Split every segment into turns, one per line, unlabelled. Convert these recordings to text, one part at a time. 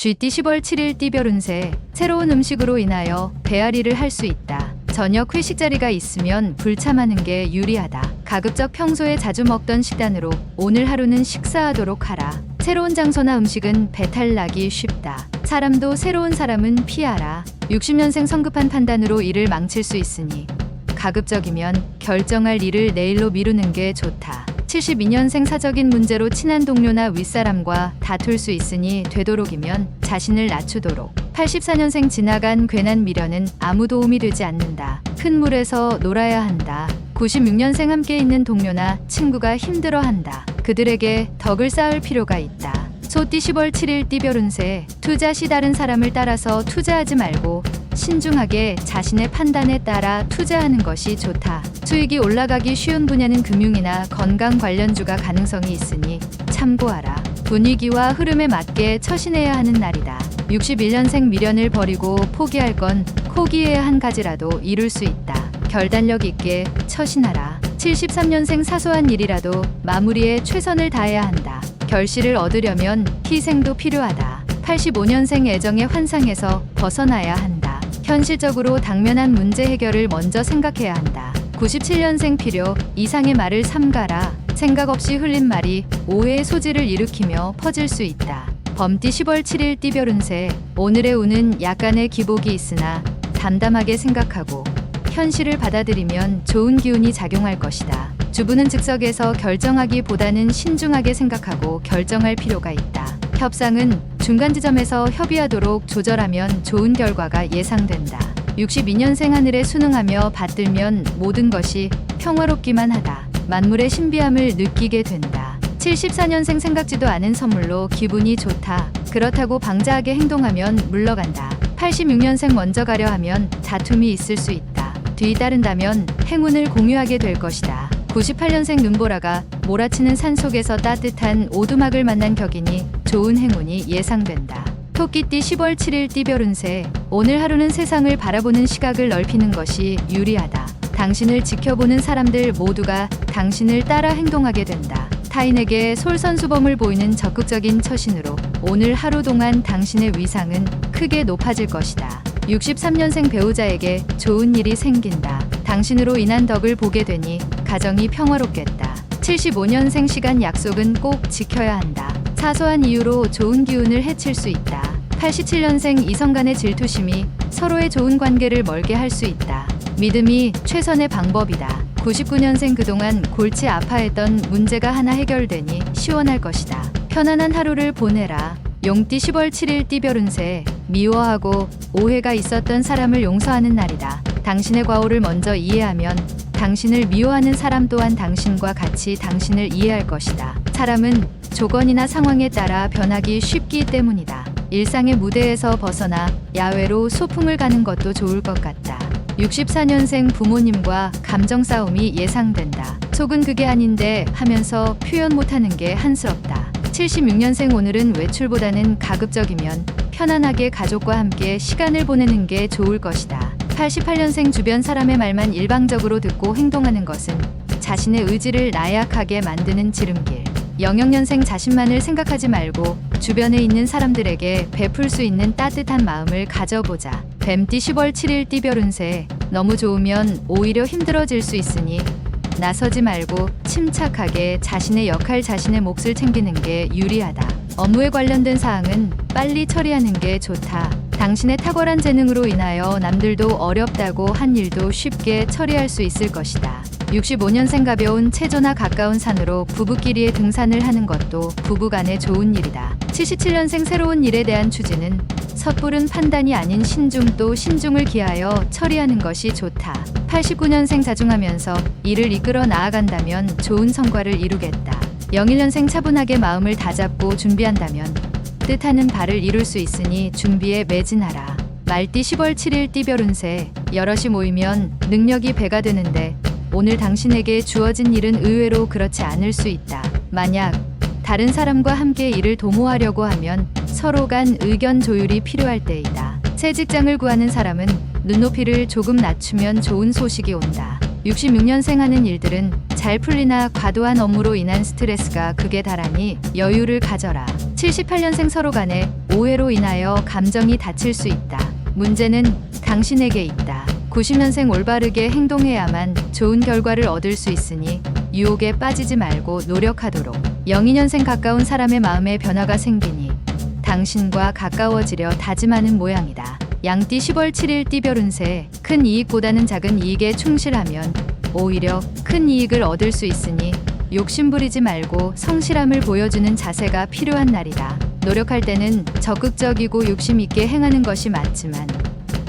GT 10월 7일 띠별 운세. 새로운 음식으로 인하여 배앓이를 할 수 있다. 저녁 회식 자리가 있으면 불참하는 게 유리하다. 가급적 평소에 자주 먹던 식단으로 오늘 하루는 식사하도록 하라. 새로운 장소나 음식은 배탈 나기 쉽다. 사람도 새로운 사람은 피하라. 60년생 성급한 판단으로 일을 망칠 수 있으니 가급적이면 결정할 일을 내일로 미루는 게 좋다. 72년생 사적인 문제로 친한 동료나 윗사람과 다툴 수 있으니 되도록이면 자신을 낮추도록. 84년생 지나간 괜한 미련은 아무 도움이 되지 않는다. 큰 물에서 놀아야 한다. 96년생 함께 있는 동료나 친구가 힘들어한다. 그들에게 덕을 쌓을 필요가 있다. 소띠 10월 7일 띠별 운세. 투자 시 다른 사람을 따라서 투자하지 말고 신중하게 자신의 판단에 따라 투자하는 것이 좋다. 수익이 올라가기 쉬운 분야는 금융이나 건강 관련주가 가능성이 있으니 참고하라. 분위기와 흐름에 맞게 처신해야 하는 날이다. 61년생 미련을 버리고 포기할 건 포기해야 한 가지라도 이룰 수 있다. 결단력 있게 처신하라. 73년생 사소한 일이라도 마무리에 최선을 다해야 한다. 결실을 얻으려면 희생도 필요하다. 85년생 애정의 환상에서 벗어나야 한다. 현실적으로 당면한 문제 해결을 먼저 생각해야 한다. 97년생 필요 이상의 말을 삼가라. 생각 없이 흘린 말이 오해의 소지를 일으키며 퍼질 수 있다. 범띠 10월 7일 띠별 운세. 오늘의 운은 약간의 기복이 있으나 담담하게 생각하고 현실을 받아들이면 좋은 기운이 작용할 것이다. 주부는 즉석에서 결정하기보다는 신중하게 생각하고 결정할 필요가 있다. 협상은 중간 지점에서 협의하도록 조절하면 좋은 결과가 예상된다. 62년생 하늘에 순응하며 받들면 모든 것이 평화롭기만 하다. 만물의 신비함을 느끼게 된다. 74년생 생각지도 않은 선물로 기분이 좋다. 그렇다고 방자하게 행동하면 물러간다. 86년생 먼저 가려 하면 다툼이 있을 수 있다. 뒤따른다면 행운을 공유하게 될 것이다. 98년생 눈보라가 몰아치는 산속에서 따뜻한 오두막을 만난 격이니 좋은 행운이 예상된다. 토끼띠 10월 7일 띠별 운세. 오늘 하루는 세상을 바라보는 시각을 넓히는 것이 유리하다. 당신을 지켜보는 사람들 모두가 당신을 따라 행동하게 된다. 타인에게 솔선수범을 보이는 적극적인 처신으로 오늘 하루 동안 당신의 위상은 크게 높아질 것이다. 63년생 배우자에게 좋은 일이 생긴다. 당신으로 인한 덕을 보게 되니 가정이 평화롭겠다. 75년생 시간 약속은 꼭 지켜야 한다. 사소한 이유로 좋은 기운을 해칠 수 있다. 87년생 이성 간의 질투심이 서로의 좋은 관계를 멀게 할 수 있다. 믿음이 최선의 방법이다. 99년생 그동안 골치 아파했던 문제가 하나 해결되니 시원할 것이다. 편안한 하루를 보내라. 용띠 10월 7일 띠별 운세. 미워하고 오해가 있었던 사람을 용서하는 날이다. 당신의 과오를 먼저 이해하면 당신을 미워하는 사람 또한 당신과 같이 당신을 이해할 것이다. 사람은 조건이나 상황에 따라 변하기 쉽기 때문이다. 일상의 무대에서 벗어나 야외로 소풍을 가는 것도 좋을 것 같다. 64년생 부모님과 감정 싸움이 예상된다. 속은 그게 아닌데 하면서 표현 못하는 게 한스럽다. 76년생 오늘은 외출보다는 가급적이면 편안하게 가족과 함께 시간을 보내는 게 좋을 것이다. 88년생 주변 사람의 말만 일방적으로 듣고 행동하는 것은 자신의 의지를 나약하게 만드는 지름길. 00년생 자신만을 생각하지 말고 주변에 있는 사람들에게 베풀 수 있는 따뜻한 마음을 가져보자. 뱀띠 10월 7일 띠별 운세. 너무 좋으면 오히려 힘들어질 수 있으니 나서지 말고 침착하게 자신의 역할, 자신의 몫을 챙기는 게 유리하다. 업무에 관련된 사항은 빨리 처리하는 게 좋다. 당신의 탁월한 재능으로 인하여 남들도 어렵다고 한 일도 쉽게 처리할 수 있을 것이다. 65년생 가벼운 체조나 가까운 산으로 부부끼리의 등산을 하는 것도 부부간에 좋은 일이다. 77년생 새로운 일에 대한 추진은 섣부른 판단이 아닌 신중, 또 신중을 기하여 처리하는 것이 좋다. 89년생 자중하면서 일을 이끌어 나아간다면 좋은 성과를 이루겠다. 01년생 차분하게 마음을 다잡고 준비한다면 뜻하는 바를 이룰 수 있으니 준비에 매진하라. 말띠 10월 7일 띠별 운세. 여럿이 모이면 능력이 배가 되는데 오늘 당신에게 주어진 일은 의외로 그렇지 않을 수 있다. 만약 다른 사람과 함께 일을 도모하려고 하면 서로 간 의견 조율이 필요할 때이다. 새 직장을 구하는 사람은 눈높이를 조금 낮추면 좋은 소식이 온다. 66년생 하는 일들은 잘 풀리나 과도한 업무로 인한 스트레스가 극에 달하니 여유를 가져라. 78년생 서로 간의 오해로 인하여 감정이 다칠 수 있다. 문제는 당신에게 있다. 90년생 올바르게 행동해야만 좋은 결과를 얻을 수 있으니 유혹에 빠지지 말고 노력하도록. 02년생 가까운 사람의 마음에 변화가 생기니 당신과 가까워지려 다짐하는 모양이다. 양띠 10월 7일 띠별 운세. 큰 이익보다는 작은 이익에 충실하면 오히려 큰 이익을 얻을 수 있으니 욕심부리지 말고 성실함을 보여주는 자세가 필요한 날이다. 노력할 때는 적극적이고 욕심 있게 행하는 것이 맞지만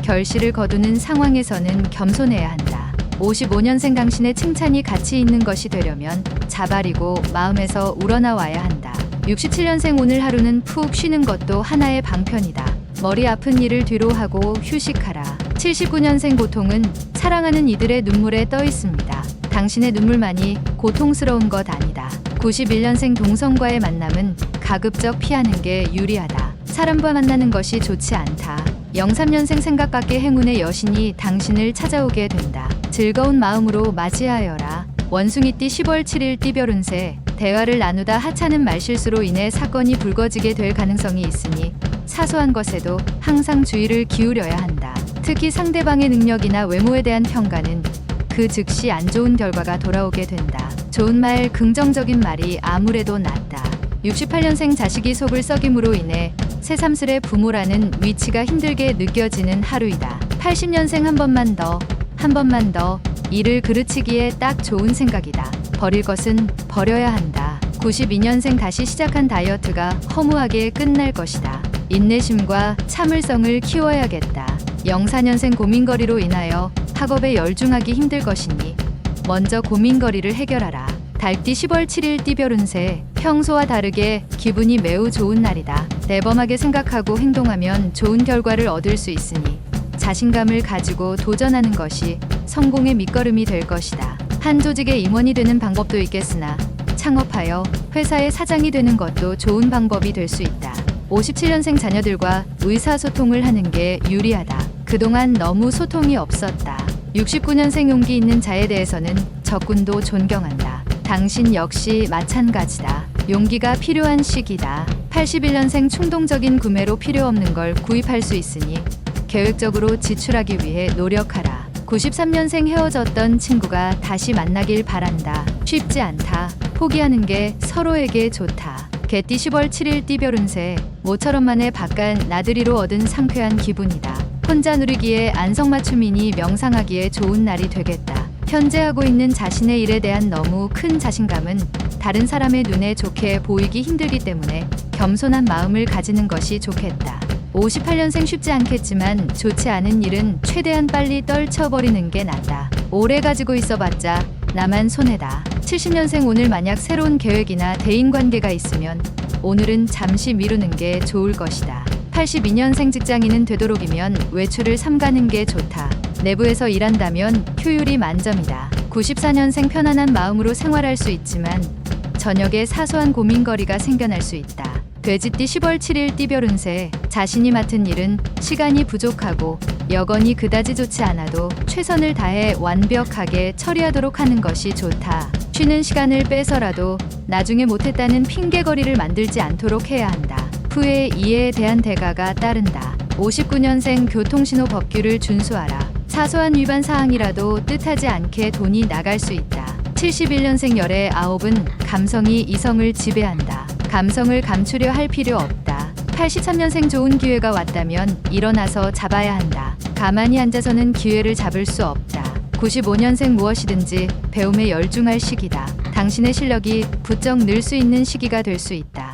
결실을 거두는 상황에서는 겸손해야 한다. 55년생 당신의 칭찬이 가치 있는 것이 되려면 자발이고 마음에서 우러나와야 한다. 67년생 오늘 하루는 푹 쉬는 것도 하나의 방편이다. 머리 아픈 일을 뒤로 하고 휴식하라. 79년생 고통은 사랑하는 이들의 눈물에 떠 있습니다. 당신의 눈물만이 고통스러운 것 아니다. 91년생 동성과의 만남은 가급적 피하는 게 유리하다. 사람과 만나는 것이 좋지 않다. 03년생 생각 밖의 행운의 여신이 당신을 찾아오게 된다. 즐거운 마음으로 맞이하여라. 원숭이띠 10월 7일 띠별 운세. 대화를 나누다 하찮은 말실수로 인해 사건이 불거지게 될 가능성이 있으니 사소한 것에도 항상 주의를 기울여야 한다. 특히 상대방의 능력이나 외모에 대한 평가는 그 즉시 안 좋은 결과가 돌아오게 된다. 좋은 말, 긍정적인 말이 아무래도 낫다. 68년생 자식이 속을 썩임으로 인해 새삼스레 부모라는 위치가 힘들게 느껴지는 하루이다. 80년생 한 번만 더 일을 그르치기에 딱 좋은 생각이다. 버릴 것은 버려야 한다. 92년생 다시 시작한 다이어트가 허무하게 끝날 것이다. 인내심과 참을성을 키워야겠다. 04년생 고민거리로 인하여 학업에 열중하기 힘들 것이니 먼저 고민거리를 해결하라. 달띠 10월 7일 띠별 운세. 평소와 다르게 기분이 매우 좋은 날이다. 대범하게 생각하고 행동하면 좋은 결과를 얻을 수 있으니 자신감을 가지고 도전하는 것이 성공의 밑거름이 될 것이다. 한 조직의 임원이 되는 방법도 있겠으나 창업하여 회사의 사장이 되는 것도 좋은 방법이 될 수 있다. 57년생 자녀들과 의사소통을 하는 게 유리하다. 그동안 너무 소통이 없었다. 69년생 용기 있는 자에 대해서는 적군도 존경한다. 당신 역시 마찬가지다. 용기가 필요한 시기다. 81년생 충동적인 구매로 필요 없는 걸 구입할 수 있으니 계획적으로 지출하기 위해 노력하라. 93년생 헤어졌던 친구가 다시 만나길 바란다. 쉽지 않다. 포기하는 게 서로에게 좋다. 개띠 10월 7일 띠별 운세. 모처럼 만에 바깥 나들이로 얻은 상쾌한 기분이다. 혼자 누리기에 안성맞춤이니 명상하기에 좋은 날이 되겠다. 현재 하고 있는 자신의 일에 대한 너무 큰 자신감은 다른 사람의 눈에 좋게 보이기 힘들기 때문에 겸손한 마음을 가지는 것이 좋겠다. 58년생 쉽지 않겠지만 좋지 않은 일은 최대한 빨리 떨쳐버리는 게 낫다. 오래 가지고 있어봤자 나만 손해다. 70년생 오늘 만약 새로운 계획이나 대인관계가 있으면 오늘은 잠시 미루는 게 좋을 것이다. 82년생 직장인은 되도록이면 외출을 삼가는 게 좋다. 내부에서 일한다면 효율이 만점이다. 94년생 편안한 마음으로 생활할 수 있지만 저녁에 사소한 고민거리가 생겨날 수 있다. 돼지띠 10월 7일 띠별 운세. 자신이 맡은 일은 시간이 부족하고 여건이 그다지 좋지 않아도 최선을 다해 완벽하게 처리하도록 하는 것이 좋다. 쉬는 시간을 빼서라도 나중에 못했다는 핑계거리를 만들지 않도록 해야 한다. 후에 이에 대한 대가가 따른다. 59년생 교통신호 법규를 준수하라. 사소한 위반 사항이라도 뜻하지 않게 돈이 나갈 수 있다. 71년생 열의 9은 감성이 이성을 지배한다. 감성을 감추려 할 필요 없다. 83년생 좋은 기회가 왔다면 일어나서 잡아야 한다. 가만히 앉아서는 기회를 잡을 수 없다. 95년생 무엇이든지 배움에 열중할 시기다. 당신의 실력이 부쩍 늘 수 있는 시기가 될 수 있다.